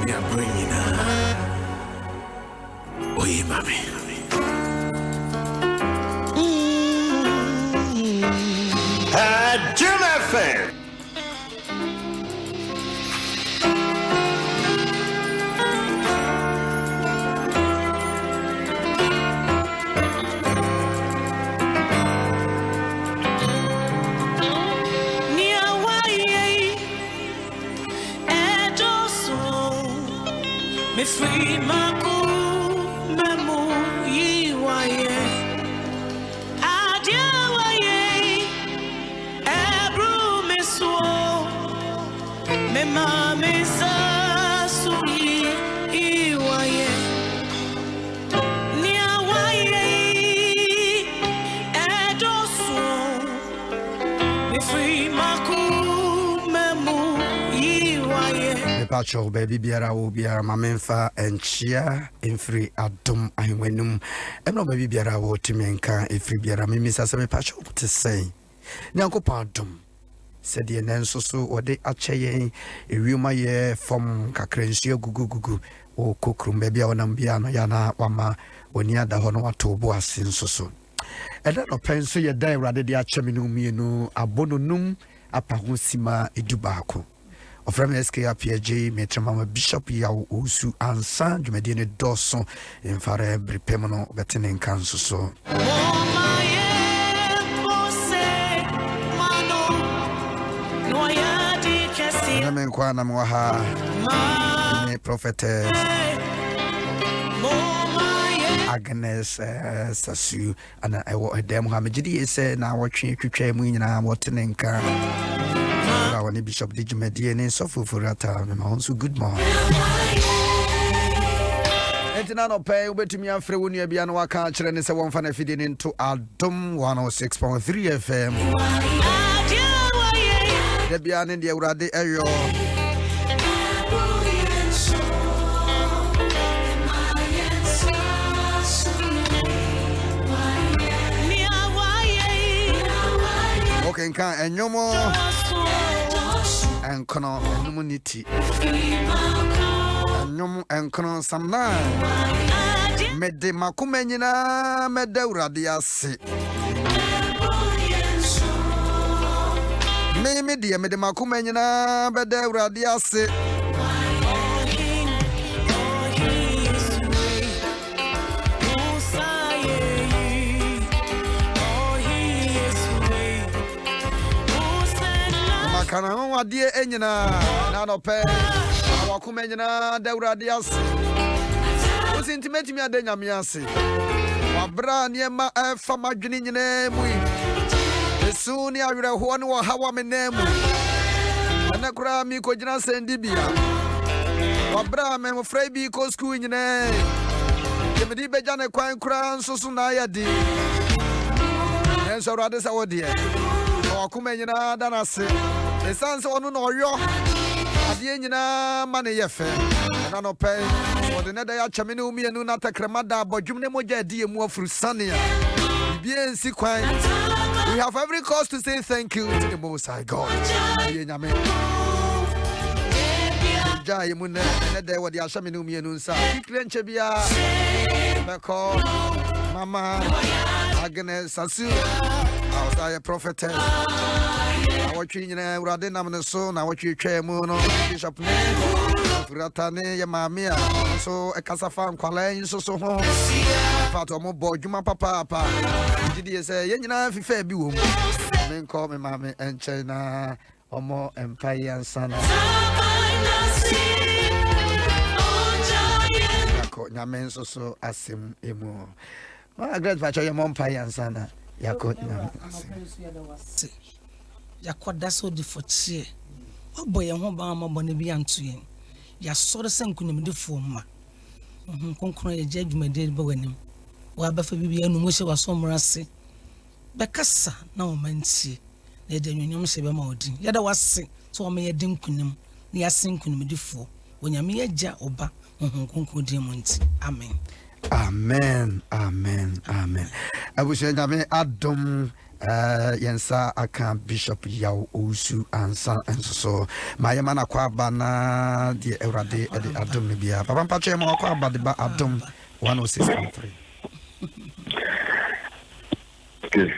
ya bringina. Oye mami. Adom FM. Me free maku memu yiwaye adiawaye ebru meso me mama sasui yiwaye niawaye edoso me free maku memu yiwaye Pacho baby biara wo biara mamenfa enchia enfri Adom Ahengua emno baby biara wo timenka efri biara mimisa se me pacho te sei nyankopon Adom said ye nenso so ode akyeye ewiuma ye from kakrensu gugugugu o kokrum baby a wonam bia no ya na wama oni ada ho no wato bo ase nso so eda no penso ye dan rade de akyeminu mienu abononum apahosima edubaako From S.K Appiagyei, Metrama Bishop Yaw Usu Ansa, Jumedine Dawson, in Fare Bripemono, Betting Council. So, Namenquana Moha, Prophetess Agnes Sasu, and I want a damn Hamidi said, now watching you train me and I'm watching in car. When Bishop Dijumedi and so for Rata, also good morning. And now pay over to me and Frewunia Bianwa culture and is a one fan feeding into Adom 106.3 FM. The Bian in the Uradi area. Okay, and no more. And Kono and Numunity and Num and Kono some nine Mede Makumenina Medeura diasi Meme dear Mede Makumenina Medeura diasi Kana wa die enyina na no pe wa kuma enyina da urade ase o sentiment mi adanya me ase wa bra ne ma fa madwene nyina mu esu ni awere ho ne wa hawa me na mu ana kura mi ko gina sendi bia wa bra me mo fra bi ko school nyina ye me di beja ne kwan kura nsoso na ya di enso urade sa wo die wa kuma enyina da na se Esanse onu no yo ade nyina ma ne yefe na no pe o de ne da ya chame ne umienu na takrama da abodwum ne moja adi emu afuru sane a bibie nsi kwan. We have every cause to say thank you to the Most High God. Ye nyame ja emu ne da wo de achame ne umienu nsa krenche bia beko mama Agnes Sasu our prophetess watching Urade Namso, now what you chair moon, Bishop Ratane, Yamamia, so a Casafan, Qualain, so home. Part of more boy, Juma Papa. Did you say, Yenna, if you fair be woman? Then call me Mammy and China, or more Empire and Son. Yamen so as him emo. My great father, your mom, Pie and Sana. Yakot Yakwada so di fotie oboye ho ba ma bone bi anto yen ya soro sankunim de foma konkron ye jadwumade ba wanim wa ba fa bibia no mo hye wa so mrase be kasa na o mantie na de nwunyum hye be ma odin ya da wase so o me ye din kunim na ya sankunim de fo onyame ya ja oba konkron de monti amen amen amen amen I wish I had Adom Yensa aka Bishop Yaw Osu ansa enso my man akwa bana de Eurade e de Adom ne bia papa mpache mo akwa ba de ba Adom 106.3. Okay,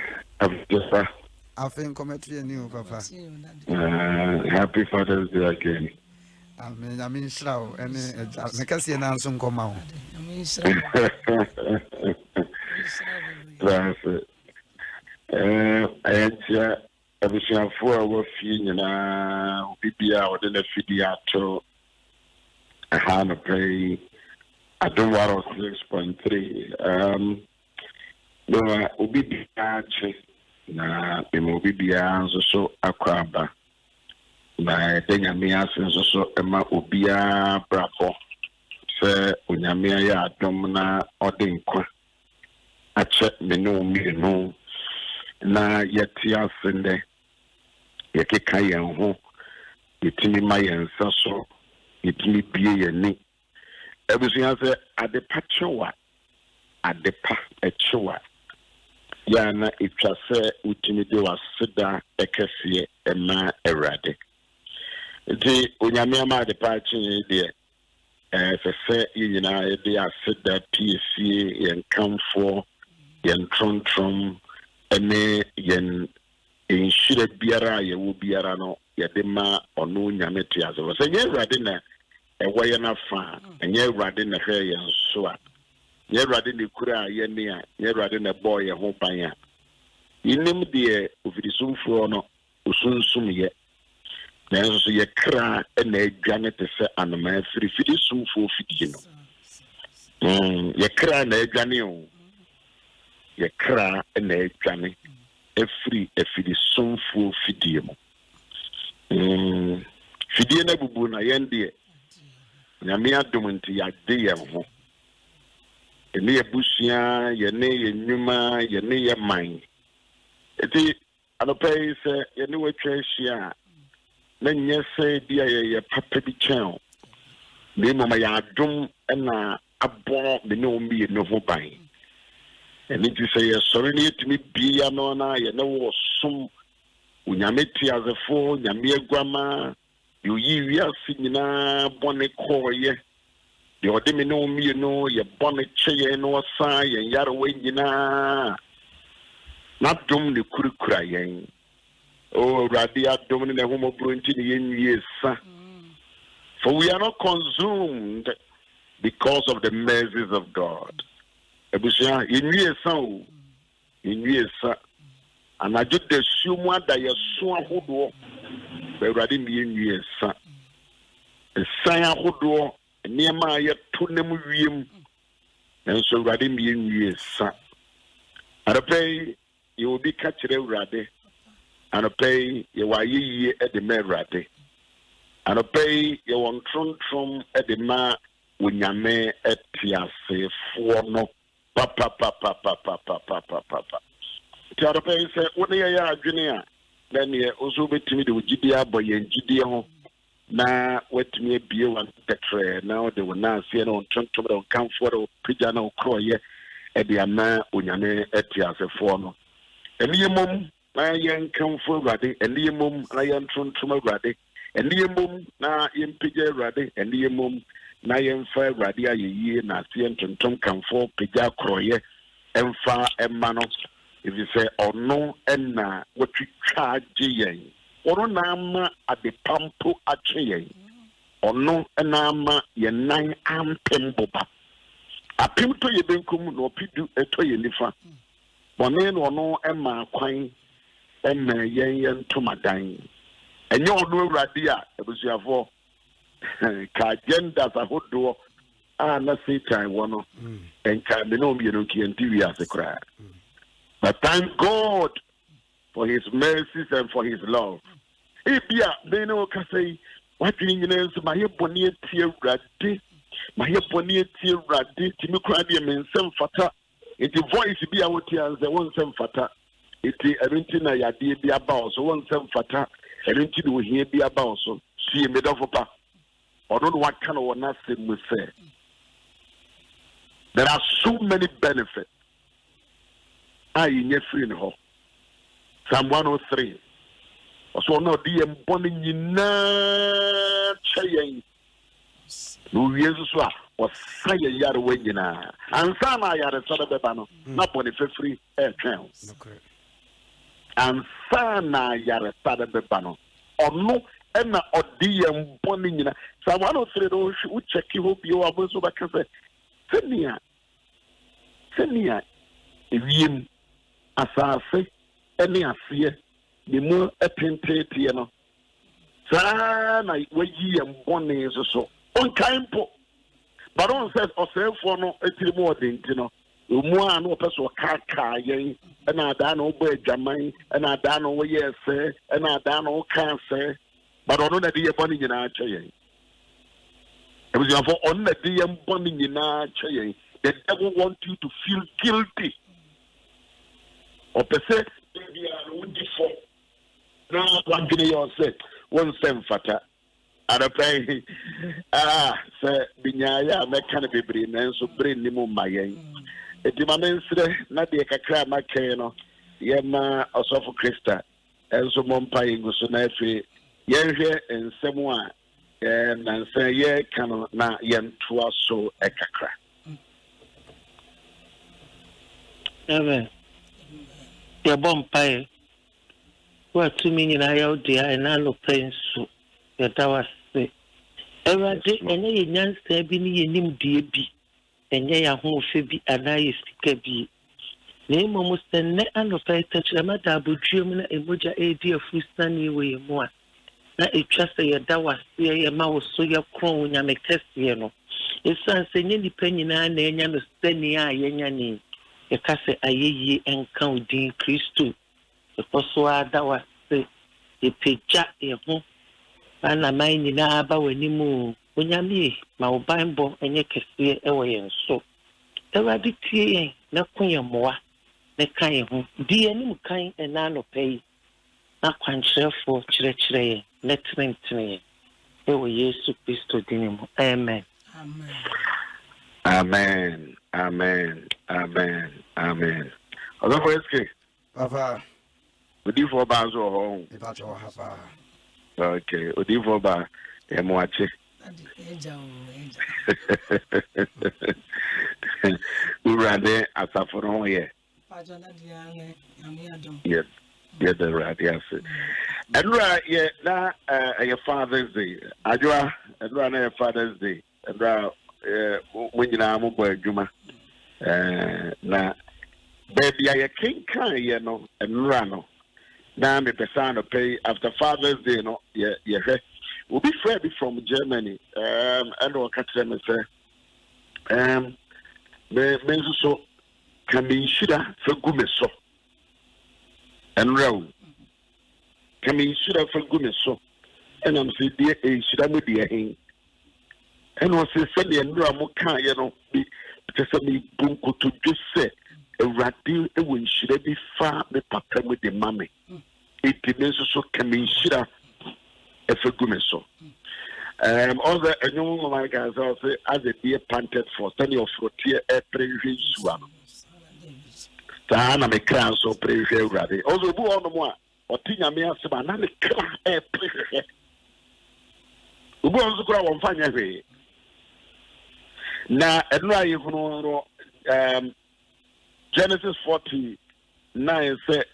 I think commentary new papa. Happy Father's Day again. I mean shraw any mekasi na nso nkoma ho. That's it. Ayantia abusuafo a wofi nyina obibia ode na fidi ato aha no pay Adom 106.3 no obibia che na obibia nso so akwaba na enyame ase nso so ema obia brafo se onyame ya adom na ode nkwa ache menu minu na yeti asende yekeka yen ho yetimi ma yen so yetimi bie yen ni ebusuya se adepa chewa adepa echewa ya na etwa se utimi de waseda ekese ema erade di onyame ama adepa chin de se yina de aseda pc yen kamfo yen tron ene yen enshire biara ye wo biara no ye de ma ono nyame tiaze wo se nye urade na ewoye na fa enye urade na hwe ye nso a nye urade ne kura ye ne a nye urade na boy ye ho ban a inim de ofirisumfo no osunsum ye na nso ye kra na adwane te se anoma firisumfo fidie no ye kra na adwane o ye kra na adwane efiri somfo fidie mo fidie na bubu na yende nyame adom nti ya de ye ho ene ye busia ye ne ye nyuma ye ne ye man eti anopai se ye ne watwa hia na nyese dia ye papa bi chen ne mama ya adom na abo me ne omi ne ho ban eni ti say sorry ni etimi bia no na ye ne wo som unyame ti azefo nyame aguama yo yi wiase nyina bone koye de ode me no mi no ye bone cheye no sa ye yare we nyina na dum ne kurukura yen o radia dum ne ho mo bronti ne yen wiesa for we are not consumed because of the mercies of God. Ebusia inwiesa anajo de sumu da yeso ahodo be urade mi inwiesa esan ahodo niema ye to nem wiem enso urade mi inwiesa arapei ye obi ka kire urade arapei ye wayiye e de me urade arapei ye won tron e de ma wonyame etiase fo no papa tiaro pe se woni ya adwene a na ne ozo betimi de wogidi aboye ngidi ho na watimi abie wan tetre na de wona ase na ontontom de kanfo de pija na okroye e de ama onyame etiase fo no eniyemom na yen kanfo urade eniyemom na yen tontom urade eniyemom na yen pija urade eniyemom na yemfa urade ayeye na ase ntontom kanfo pija kroye emfa emano if you say ono enna wotwitwa agyen ono na ama adepampo agyen ono enna ama yenan ampemboba apimto yebenkum no opidu eto yenifa bone no ono emma kwan emma yen tomadan enye ono urade a ebusuafo ka agenda sahodo na Satan wono enka me no mi no kienti wi asekra. But thank God for his mercies and for his love. Ebia me no ka say what you know so my boni tie urade my boni tie urade timi kra de me nsem fata it voice bi a woti anze won nsem fata it everything na yade bi aba so won nsem fata everything do hie bi aba so see me do fopa odo no what kind of one say me say there are so many benefits. I in your free ho. Psalm 103. Also, no, the morning in Chayan. No, Jesus was say a yard away, and Sana yard son of the banner, not when it's free air trail. And Sana yard son of the banner. Or no, and or the morning in Psalm 103, those who check you, you are also back and say, Senia, if you as I say, any affair, the more a pinted, you know. Sana, where ye and one is so. On time, but on says, or say for no, it's more than, you know. More no person car, yea, and I don't know where Jamai, and I don't know where you say, and I don't know can't say, but on the dear bunny in our chair. It was for on the dear bunny in our chair. The devil wants you to feel guilty. Or per se, now one guinea or say, one sem fata. And I pray, sir, Binyaya, make kind of a brain, and so bring him on my end. A demand, not the Kakra Macano, Yama, or Sopho Christa, and so Mompay was so naturally, Yen and someone, and say, yeah, cannot now yen to us so a Kakra. Amen. Your bumpire. What 2 million I out there and I look pain so that I was sick. Every day, and a young stabbing in him, dear B, and ye are home Phoebe and I is be. Name almost the net and of I touch a matter about German and Moja a dear food standing way more. Now it trust that was a mouse so your crown and make test, you know. It's something independent and then understand the eye and your name. The Cassa Aye and counting Christo. The Poswa that was the Pijat, a home. And I mind in Abba when you move. When you me, my Bible and you can see it away and so. The rabbit tea, not queen more. The kind home. Dear new kind and none of pay. Not quite sure for chile, let's me. There were years to Christo Dinamo. Amen. Amen. Amen. Amen. Amen. Adom S.K. Papa. Odi for ba so home. Okay. Odi for ba e mo ache. Urade asaforo ye. Yes. Yeah, the right. Yes. And right, yeah. Na your Father's Day. Ajwa. And right na your Father's Day. And right. When you know about Juma, na baby, I can't, you know, and run. Now, me person pay after Father's Day, no, yeah, we'll be free from Germany. And we'll catch them and say, me so can be shida for gumeso and round. Can be shida for gumeso, and I'm saying, dear, shida with the and was said the Ramoka, you know, because of me bunko to just say a radio when should be far the papa with the mammy. It depends so can be shira if a gumeso. Also, a young man guys also as a deer planted for study of frontier air prairie swam. Sana me crown so prairie ready. Also, who on the one or Tina me as a man, air prairie. Who also go on fine. Now, Genesis 49 said,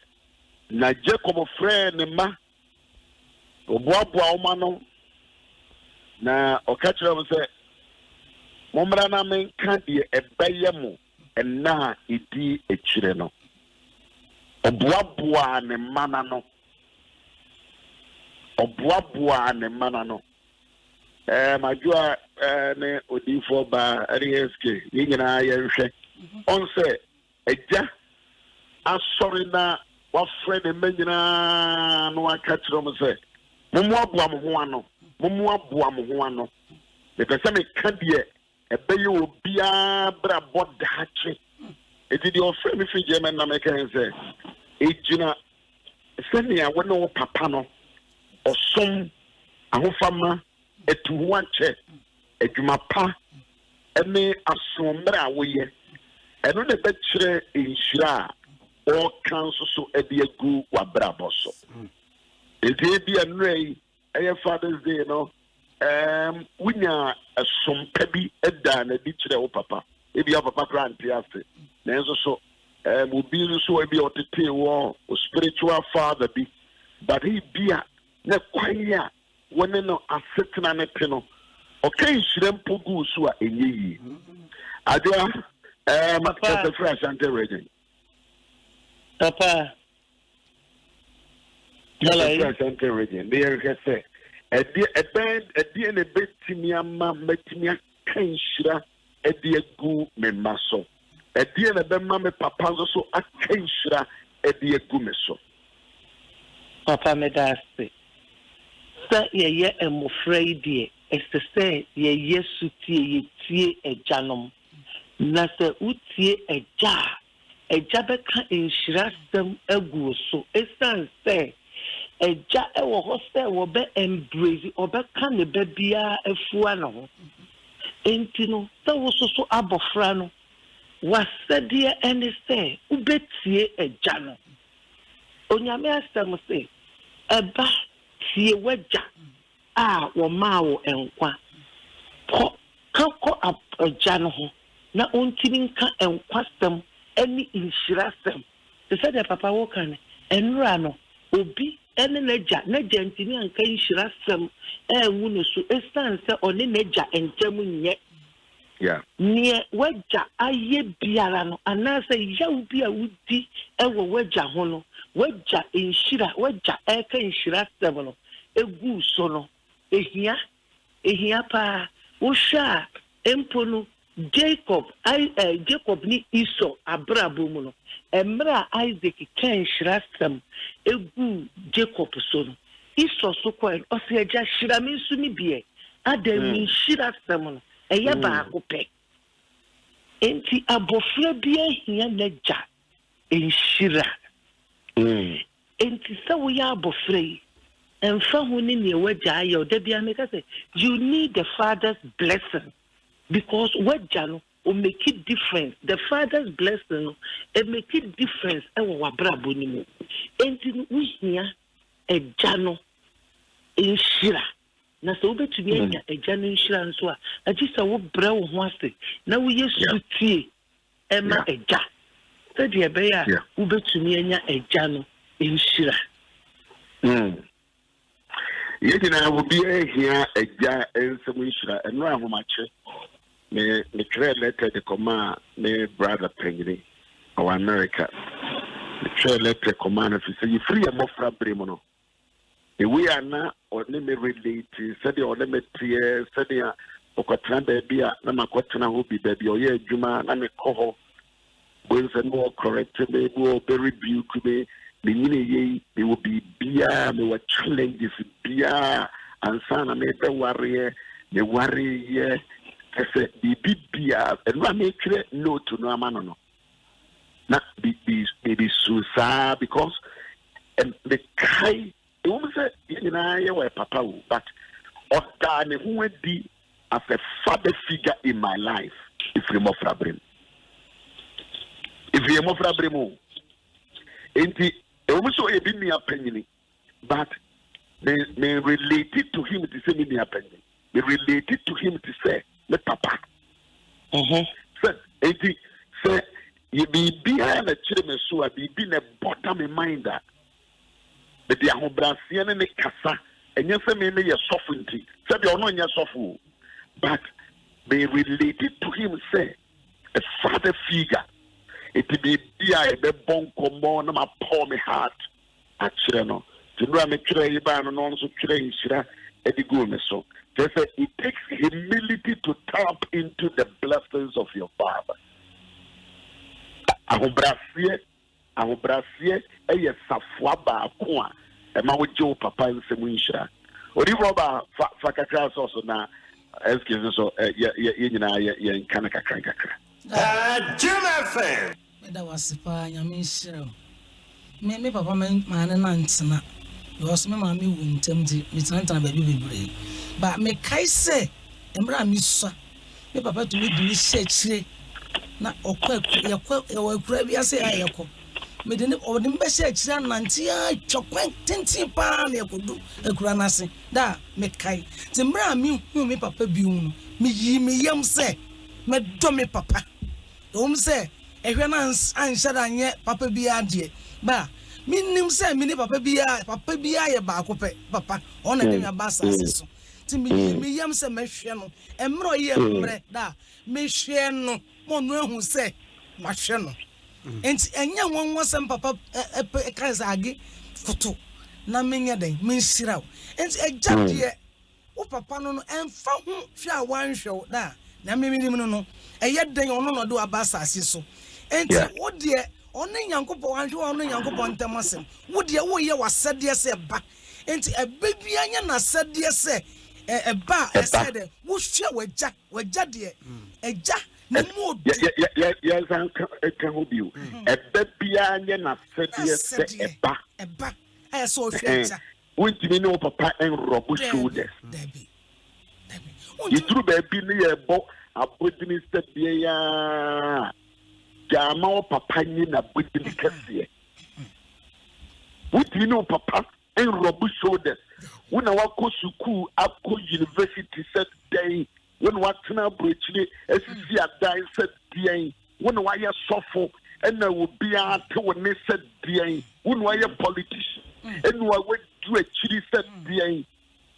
na Jacob friend ma oboaboa omano na okachira mo say momra na menka de ebeye mo enna idi echire no oboaboa ne mana no majua ne odifo ba RSK ni nyina ya hwɛ on say eja asori na wa friend e manyina no akachiro mo say momo aboa mo ho ano the person me ka de ebeye obia bra bodache edi de ofre me fi German na me kan say ejina senia wono papa no osom ahofama etuwanche edwuma pa ene asombre awoye eno ne bekyere enhyira or counsel so at the gu wabraboso. It be a ray, a Father's Day, we are a some pebby edan a ditch the papa. If you have a papa and piaste, there's also will be so be or to war or spiritual father be, but he be a ne quaya when no a certain an eternal. Okay, shrimp pugu sua in ye. Adja, the fresh and the reading. Papa, the fresh and the reading. There you say. A band, a dear, a bit to me, a mamma, Metimia, Kenshira, a dear goo, me maso. A dear, a band, mamma, papa, so a Kenshira, a dear gumeso. Papa, me that's it. Sir, ye am afraid, dear, as to say, ye yes, ye tie a janum. Nasa utie a jar, a jabaka in Shirastem, a guso, a son say. Eja ewo hostel wo be embrace obeka ne babia afua na ho enti no se wo so abofra no wasede ene se ubetie eja no onyame asem se eba tie waja a wo ma wo enkwa ko eja no ho na ontimi nka enkwa sem eni inshirasem se de papa wo kan enra no obi ene neja ntimi anka nhyira sem ewu no so estanse one neja entemu nye nie waja aye biara no anase yawu bia wudi ewo waja ho no waja nhyira waja eka nhyira sem no egu so no ehia pa wo hwa empo no Jacob ni Esau abrabo mu no emra Isaac ken shirasem egu Jacob so no Esau so kwa o se eja shirami nsu ni bie adam shirasem no eye ba akopɛ enti abofra bia hia naja enshira enti se wo ya abofra yi emfa ho ni ne waja ayo da bia me ka say you need the father's blessing. Because what Jano will make it difference. The father's blessing it make it difference. And we brabonimu. And we here a Jano in Shira. Na so be to be a Jano in Shira and so. I just a what brow once. Now we used to see Emma a Ja. So the Abaya ube to me a Jano in Shira. Yet I will be here a Ja and some Shira and no much. Me create letter the command me brother Pengini or America. Me create letter command if you say you free a mofra brimono. We are now or let me relate said or let me tear said ya okotran baby na makotana who be baby or ye juma na me koho when say no correct me go be rebuke me ye they will be bia me what challenges bia and sana me be worry I said, be and I make no to no man. Not be suicide because and the kai, the woman said, you papa, but or done who would be as a father figure in my life if you're more frabrim. If you're more frabrim, and the woman so a bit me opinion, but they related to him to say me opinion. They related to him to say, le papa. So, you be behind a children, so I be in a bottom in mind that the Ahobrasian and the Cassa, and yes, I mean, your sovereignty, said you're not your software, but they related to him, say, a father figure. It be a bon common, my poor me heart, at Chirano, to run a tray ban and also train Shira, Eddie Gourmet. So, it takes humility to tap into the blessings of your father. Ahobrasiye, eye safwa ba kwa, ema wojo papa nsemu nshira. Odi roba fakakra so na excuse so ye nyina ye nkana kakra. Adom FM. That was pa nyame nshira. Me papa man na ntena. Because me mama wu ntem di me tena baby bebre. But me kai say emra mi so. Me papa to me di share chire. Na okwa yakwa bi ase ayeko me de o de mbese akira nantia twokwan tintin pa na yakodu akura nase da me kai te mra mi hu me papa bi hu no me yi me yam se me do me papa o se ehwe na anhyada nye papa bi ade ba minim se me ni papa bi ye ba ko pe papa ona de me ba asase so ti me yam se me hwe no emro ye mre da me hwe no mo no ehu se ma hwe no enti enya wonwo sem papa kansa age foto na menya den menshira enti ejade wo papa no emfa hu hwe a wanhwe da na meminim no eye den ono no do abasa asase so enti wo de ono nyankopɔ wanhwe ono nyankopɔ ntamasem wo de wo ye wasade se ba enti ebedua anya na sade se eba ese de wo hwe wagya de eja yes, can hold you. A baby, and a eba. I saw it. Wouldn't you know papa and robust shoulders? You threw baby near a boat, a Brittany step, Jama papa in a Brittany cassia. Would you know papa and robust shoulders? When I walk to school, up university said day. When what now bridge as see a die said DA, when why you suffer, and there will be a when they said DA, when why a politician, and why went to a chili said DA,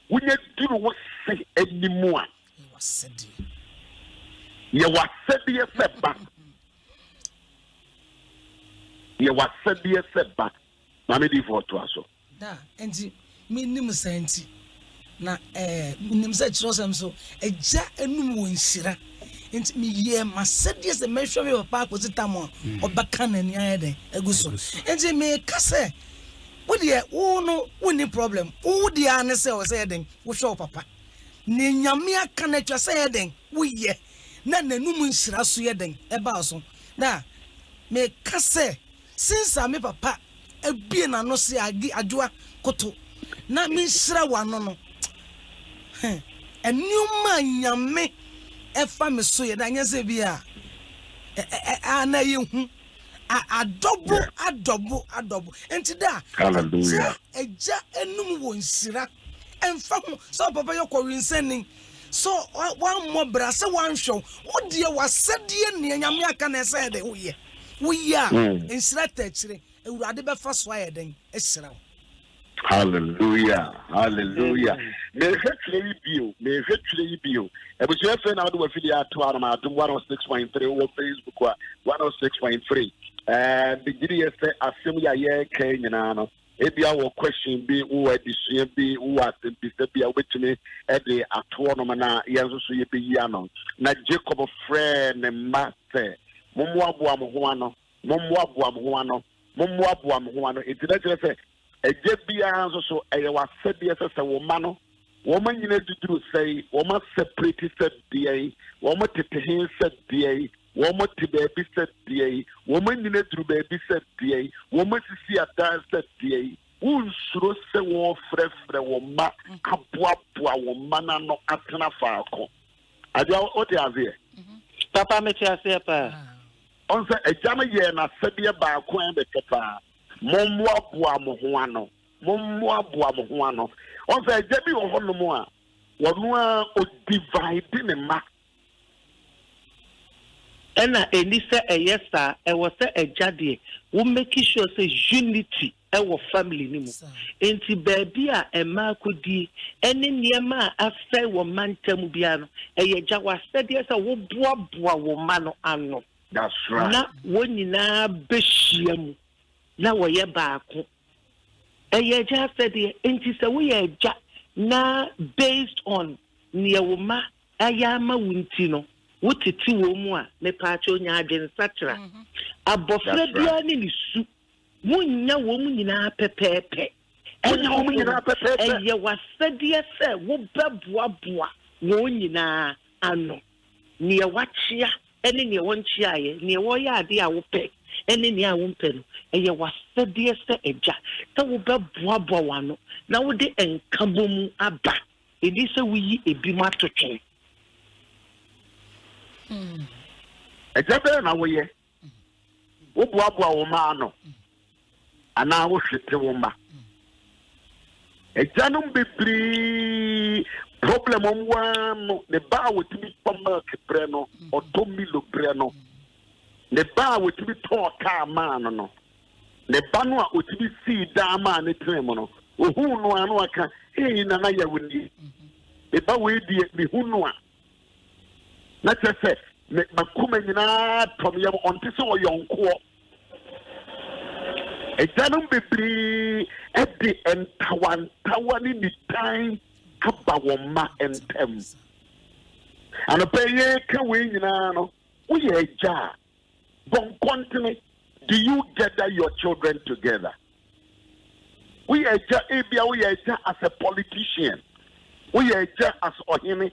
when you do what say anymore. You was said, yes, setback. You was said, yes, setback. Mammy default to us. Da, and me name senti. Na nimsa chirosam so eja enum wonhira enti me ye masede se mehwe me papa akosita mo obaka na ni ayede eguso enti me kase wo de wo no woni problem wo de ane se o se yeden wo hwe papa ne nyame aka na twa se yeden wo ye na nanum nhira so yeden eba so na me kase since me papa ebie na no se adwoa koto na me nhira wano no enuma nyame efa me so ye da nya se bia ana yehu adobo enti da hallelujah eja enum wo nsira emfa ho so papa yo ko winsenin so wan mo bra se wan hwo wo de wasede ne nyame aka na se de wo ye nsira ta kire ewurade be fa so ayeden esira. Hallelujah. May hopefully you. I was your friend out of Adom 106.3 over Facebook 106.3. And the GDS Assembly Kenyan. If you have a question, be who at the CMB, who at the BCB, with me at the Atuanamana, Yasu Yano. Not Jacob friend and master. Mumwabuam Huano. It's not a JBA so a was said yes as a woman. Woman you need to do say, woman separated said DA, woman to him said DA, woman to baby said DA, woman you need to baby said DA, woman to see a dance said DA. Who should say war fresh woman, a woman no atana falco. I don't what you have here. Papa, me say, Papa. On a jammer year and a said by a coin the papa. Momwabuam Huano. On the Debbie of Honomoa, one dividing a mark. And Elisa, a yes, sir, I was a jaddy, who make sure say unity, our family. Ain't baby a markudi, any near ma, I say, one man temubiano, a jawa said yes, a woman anno. That's right. Not one in a beshiam. Na woye baako eyeja said the enti se we eja na based on ne woma ayama wunti no wotiti wo mu a me paacho nya adwen satra abofra bia ne nisu munya wo mu nyina pepepe enya wo mu nyina pepepe eye wasade se wo beboaboa wo nyina ano ne wachia ene ne wonchia ye ne wo ya ade a wo pe ene ne a wo mpe no eye wasade se eja ta wo beboaboa wano na wo de enkabom aba edi se wuyi ebi matotwe eja be na wo ye wo boaboa wo ma no ana wo hwete wo ma ejanum bebre problem on no ne ba wotimi poma kebre no otomilo bre no ne ba wotimi to ka ma no ne ba no a wotimi si da ma ne trem no ohu no anu aka na na ya woni e ba we die me hu no a na tese me makuma nyina tom yam onte se wo yonko ejanum bebre edi entawantawa ni time aba woma entem ano peye ka we nyina no wo ye eja bon continue do you gather your children together we eja ebia we eja as a politician we eja as ohini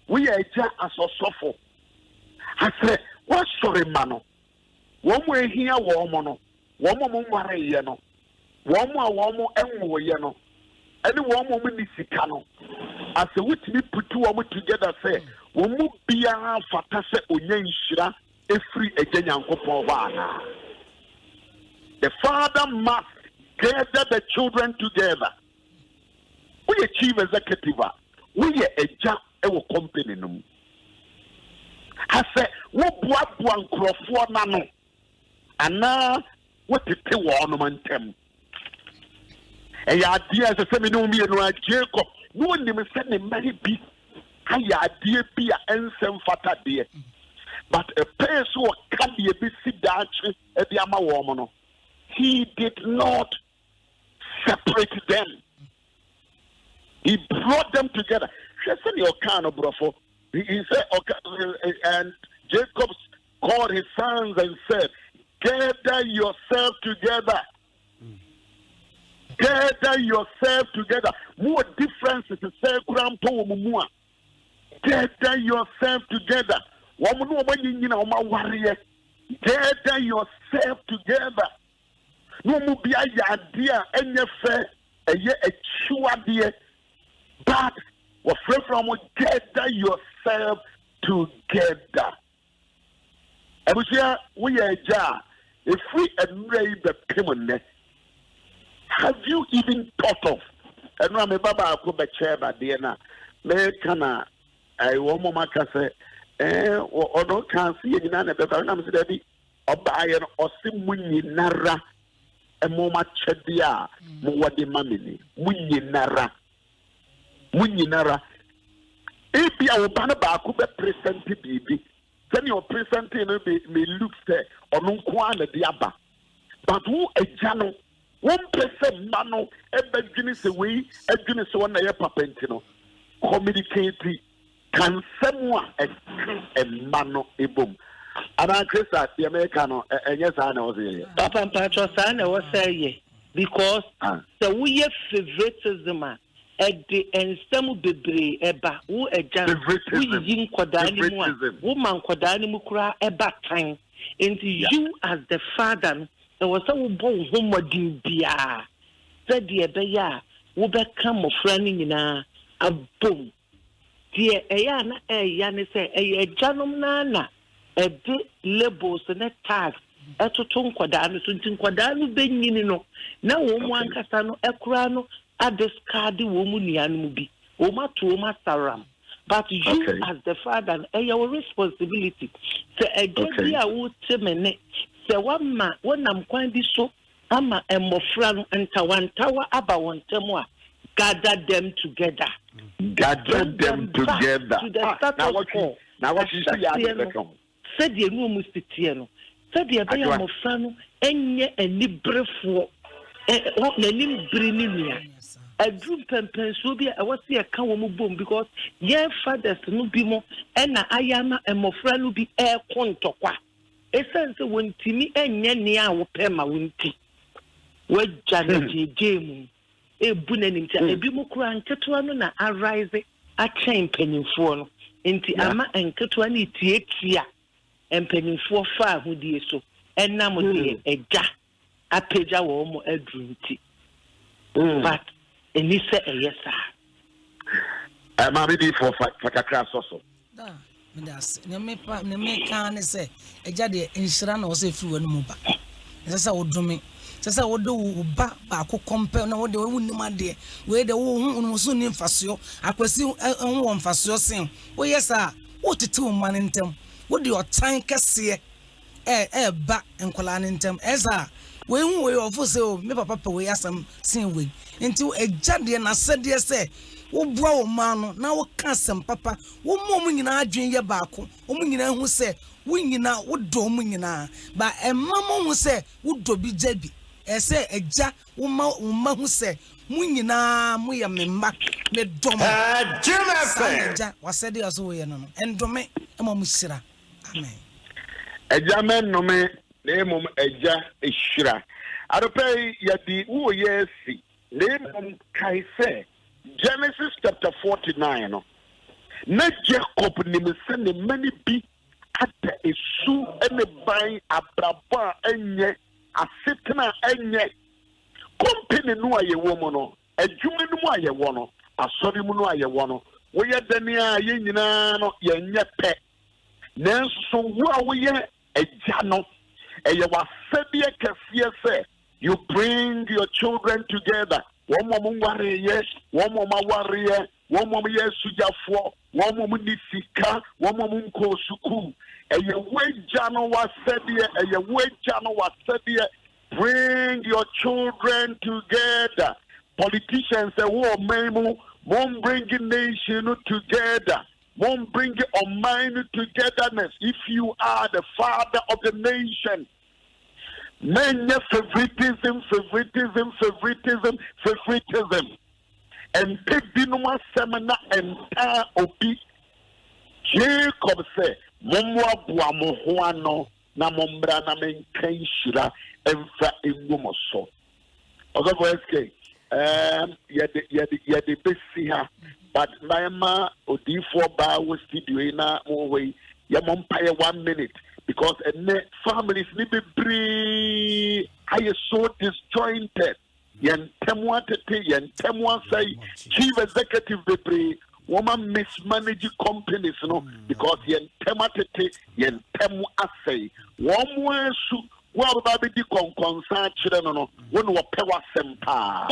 we eja as osofo ase what sorry mano wo mo ehia wo mo no wo mo nware ye no wo mo enwo ye no any one moment is sikano as a witness put two women together say womu bia fata se onya nhira efri ejanyankopon bana the father must gather the children together we are chief executive we are eja ewo company no ase wo boaboa nkrofo na no ana wotete wo no mantem idea as a seminar me and Jacob. No one name said the many be idea be an same fata dear. But a person who can be a bit sit down at the Ama woman. He did not separate them. He brought them together. She said your kind of brother. He said and Jacob called his sons and said, gather yourself together. Gather yourself together. More differences in grandpa mumua. Gather yourself together. Gather yourself together. No mu be a idea any fair a year a chua dear. But what from gather yourself together. And we are jar. If we enrave the payment. Have you even thought of? And when my baba could be chair by Diana, me kana I want mama say, or don't can see any none of the Barnum Debbie, or buy an Osimuni Nara, a moma chedia, Muwadi Mamini, Muninara. If you are Banaba could be present baby, then your present may look there or no quana diaba. But who a jano? 1% mano ebe dwene se wei adwene se wona ye papentino communicate kan semwa e mano ebom ana Christa the Americano enye sa na oze papa mpacho sa na wo say because the we favoritism e de ensem bebre eba wo eja wo yin koda ni mu a wo man koda ni mu kura eba tan into you as the father. There was a woman who would be said the Abaya, who become a friend in a boom. Dear Ayana, Yana say, a janum nana, a bit labels and a tag, a toton quadano, something quadano being now one casano, a crano, a discarded woman yanubi, Oma to Oma Saram. But you as the father, your responsibility. So a dear would say, the one man, when I'm going to so, Ama and Mofran and Tawantawa about Temwa, gather them together. Gather them together. To the status quo. Now what you see, said the room with the Tiano. Said the Abaya Mofrano, and libre for Nanim Brinia. A group and Pensubia, I was here, Kawamu boom, because your fathers no be more, and Ayama and Mofrano be air contokwa. Essence when Timmy and Yania will pay my winty. Where Janet Game, a bunanim, a bimukra and Ketuana arise a chain penny for into Ama and Ketuani Tietia and penny for 5 who dear so, and Namu a ja, a page a woman a dream tea. But and he said, yes, sir. I'm ready for Fakakras also. That's ne can say a jade in Shran or say through a muba. That's how do me. Sasa wo do wo ba ko compare na wo de wo nim ade we de wo so ni mfaso akwasi wo mfaso sen wo yesa wo tete wo man ntem wo de otan kese ba enkola ntem eza we hu we ofo se o me papa we asam sen we nti ejade na sede se wo bua wo man no na wo ka sem papa wo mom nyina adwen ye baako wo nyina hu se wo nyina wo do mo nyina ba emma hu se wo do bi jabi ese eja wo ma hu se mo nyina mo ye memma me dom eja wasede aso wo ye no endome emma mo sira amen eja men no me na mom eja ehira adopai yadi wo yesi na mom kai se Genesis chapter 49 no na Jacob ni me se ne mani bi ata esu ene ban abraba enye asetena enye company no ayewo mo no adwuma no mu ayewo no asori mu no ayewo no wo ye dani a ye nyina no ye nye pe nanso wo a wo ye agya no eye wasebie kefie se you bring your children together one mom ware ye one mom ware ye one mom ye sujafo one mom ni sika one mom ko suku eye wagya no wasebie eye wagya no wasebie bring your children together. Politicians say, "Who memu, mom bring a nation together, mom bring a mind togetherness." If you are the father of the nation, many favoritism, and take dinuma semina and obi. Jacob say, "Momwa buamohuano na mombra na menkenshira." Emfa engumoso oga for SK yade besi ha but my odifo ba wo studio na mo we ya mompaye 1 minute because families ni bebre are so disjointed yen temwa tete yen temwa say chief executive bebre woman mismanage companies no because yen temwa tete yen temu asay woman su wa ba be di konkonsa kire no no wo no pe wasem pa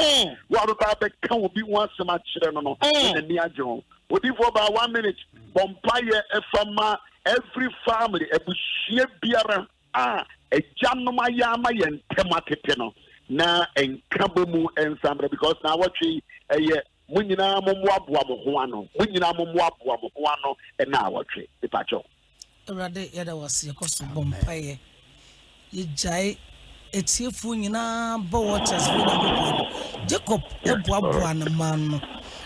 wa ba be ka obi wasem a kire no no na ni ajo odi for ba 1 minute bompaye efama every family ebuhie biara ejanoma ya ma ye ntematete no na enkabomu ensambre because na watwi eye munyina momoaboa mo ho ano munyina momoaboa mo ho ano na watwi ipacho urade yada wasi koso bompaye yejai etiefu nyina bo waters we na Jacob eboaboa na man no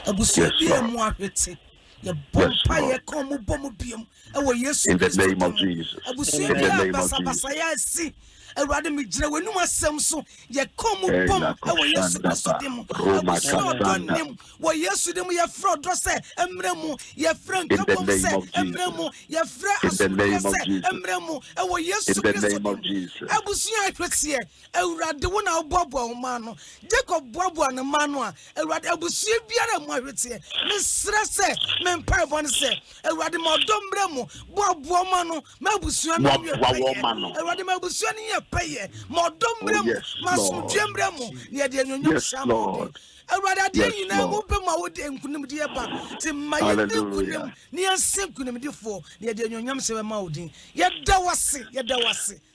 abusu bia mu ahwete ye bompa ye kom bom biem e wo Yesu in the name of Jesus abusu bia basa ya si Erade mi jira wenum asem so ye kom bom e wo Yesu Kristo dem abusu odonim wo Yesu dem ye fro do se emremu ye fran kabom se emremu ye fra asumye se emremu e wo Yesu Kristo dem abusu ahwete Erade wo na obobo wo ma no Jacob bobo na ma no a Erade abusu biara mu ahwete me sra se me mpa bon se Erade ma odombremu bobo ma no ma abusu na wie Erade ma abusu ni paye modombrem masudwembrem ye de nyonyom shamo awada de nyina mo be ma wo de nkunim de ba ti maye de nkunim ni anse nkunim de fo ye de nyonyom se ma wo din ye da wase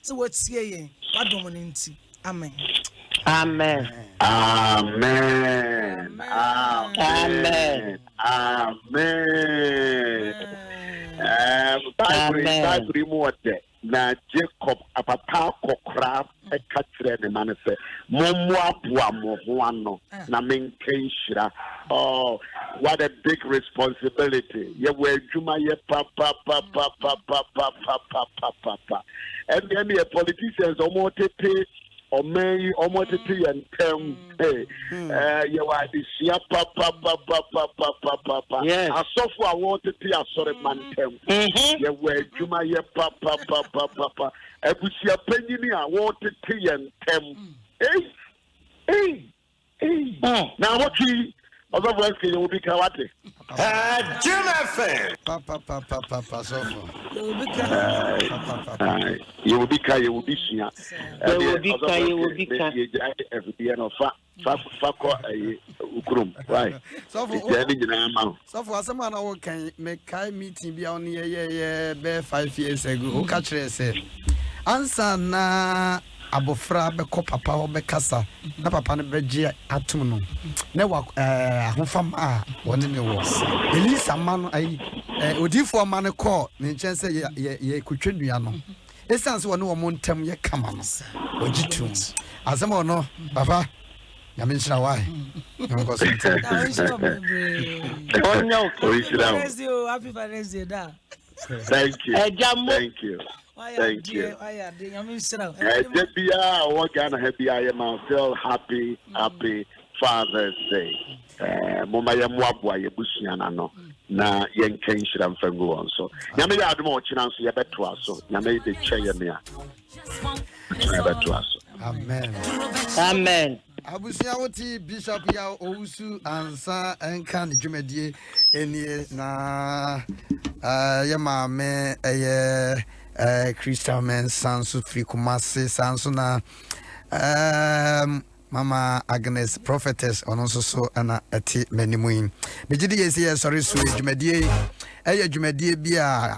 se watie yen wadom ne nti amen amen amen amen amen Bible mo de na Jacob apapa kokra ekatre ne man se momoaboa mo ho ano na menkenshira oh what a big responsibility ye we adwuma ye papa and then the politicians omotete omei omotete yentem ye wa disia papa asofu awotete asore mantem ye we adwuma ye papa ebusia panyini awotete yentem na woti Also, SK, you will be Kawate. Adom FM. Papa, so you will be Kaya, you will be Shia. You will be Kaya, you will be Kaya. Every day, no, Fako, Ukrum, right? So for someone I can make Kai meeting be on here 5 years ago. Catch it, answer na. Abofra be ko papa wo be kasa na papa ne beje atum no na wa ahofam a woni ne wo Elisa man ai odifo man ne ko ne chense ye kutwedua no essence woni wo montam ye kama no ogitum azama no papa ya menchira why ngo so Happy Father's Day da. Thank you. Thank you. Thank you. I feel happy Father's Day. Mama ya mwabwa ye busiana no na ye nkenshira mfangu wonso. Nyame ya adom ochina so ye beto aso. Nyame de cheye me a. Ye beto aso. Amen. Amen. Abusia woti Bishop ya Owusu ansa enka ne dwumadie enie na ye maame eye Christian men sansu free kumase sansu na Mama Agnes prophetess onoso so ana ati manimuin megidi yesi sorry so dwumadie dwumadie bia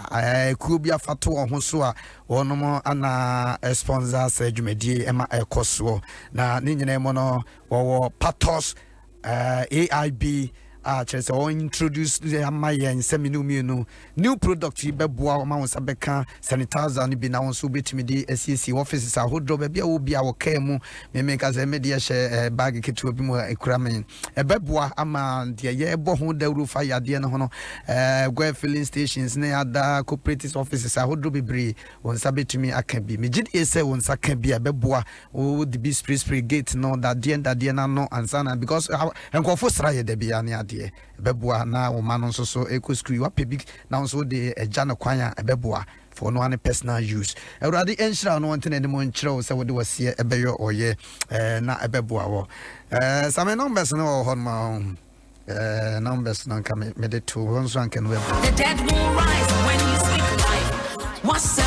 kuo bia fato ho so a wonom ana sponsor sa dwumadie ema ekoso na ne nyina mo no wo patos AIB just introduce the Mayan Seminu new product beboa ma won sabeka sanitizer ni bi na won so betimi di SEC offices a hodro ba bia obi a wo kemu me make as media share bag ketu bi mo ekuramen beboa ama de ye bo ho dawru fa yade no ho go filling stations ne ada cooperative offices a hodro bebre won sabetimi aka bi me gidi ese won saka bi beboa o the be spray gate no that the na no ansana because enkofo sra ye de bia ne beboa na wo manon so eco screw wape big now so de jana kwanya beboa for no one personal use already enshira no wonte ne mo nchire se wo de wase ebeyo oye na beboa wo some numbers no ho ma numbers no come me de to one so can we The dead will rise when you speak life. What's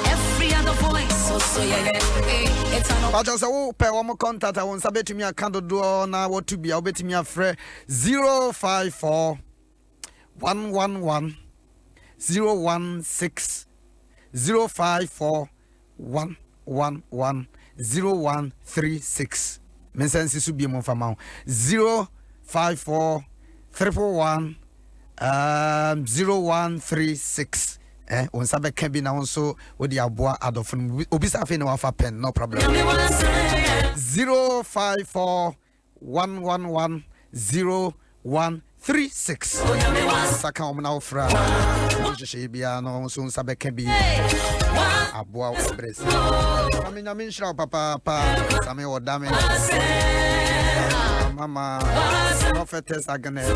every other voice so yeah. It's an but just pe wo contact won sabetumi akando do na what to be obetumi afre 054 111 016 054 111 0136 mensensi su bi mo fama 054 341 0136 on sabe can be now so with the aboa adofun obisa fe na wafa pen no problem 054 111 0136 saka o na ofra je bia no so sabe can be aboa obres amina min shra papa same odame mama prophetess Agnes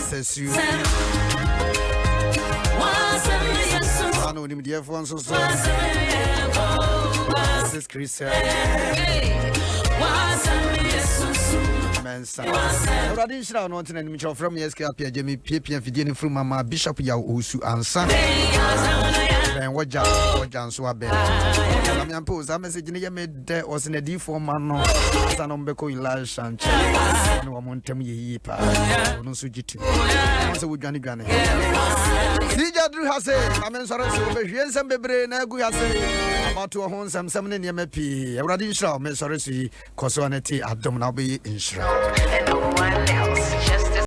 says you no nim dear for so this is Chris mensa already shira no ntena nim from SK Appiagyei me pia fidie ne from mama Bishop ya Osu ansa ben waja so abe na me ampo za message ne ye me de osenadi for man no sa no mbeko in live shanche no wo montem ye yi pa no so jitu so wodwane dwane Sija Drew has amen sorry so be hwensem bebre na agu hase amato ho nsem ne ne mapi awrade nshira me sorry so koso aneti adom na be nshira